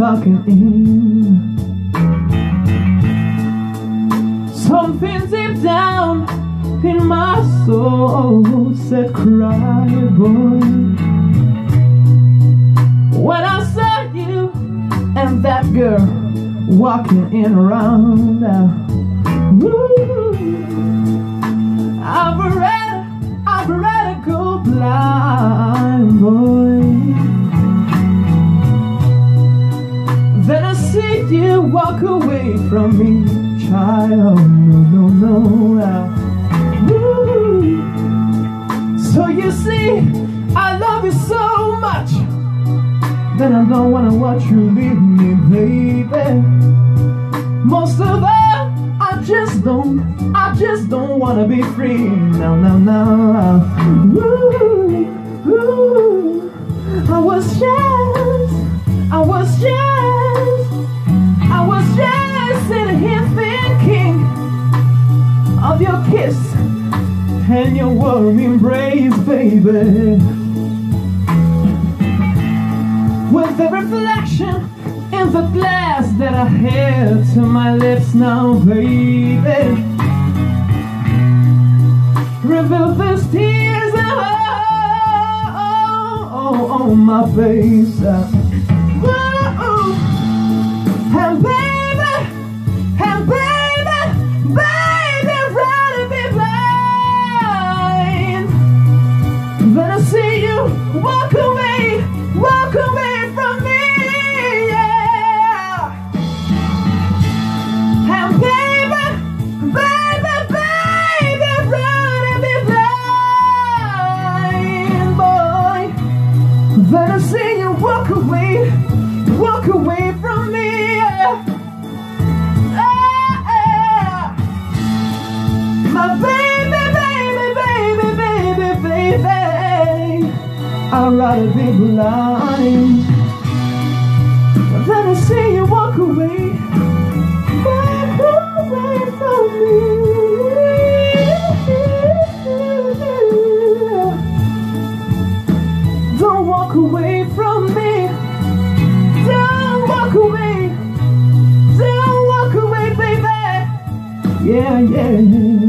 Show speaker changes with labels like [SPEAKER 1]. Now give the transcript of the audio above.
[SPEAKER 1] walking in. Something deep down in my soul said, cry, boy. When I saw you and that girl walking in around, I've ready to go blind, boy. Then I see you walk away from me, child. No, no, no. So you see, I love you so much that I don't wanna watch you leave me, baby. Most of all, I just don't wanna be free. No, no, no. I was just sitting here thinking of your kiss and your warm embrace, baby. With the reflection in the glass that I held to my lips now, baby, reveal these tears on my face. And baby, rather be blind. Then I see you walk away from me, yeah. And baby, rather be blind, boy. Then I see you walk away from me, yeah. My baby, I'd rather be blind. Then I see you walk away from me. Don't walk away from me. Don't walk away, baby. Yeah, yeah.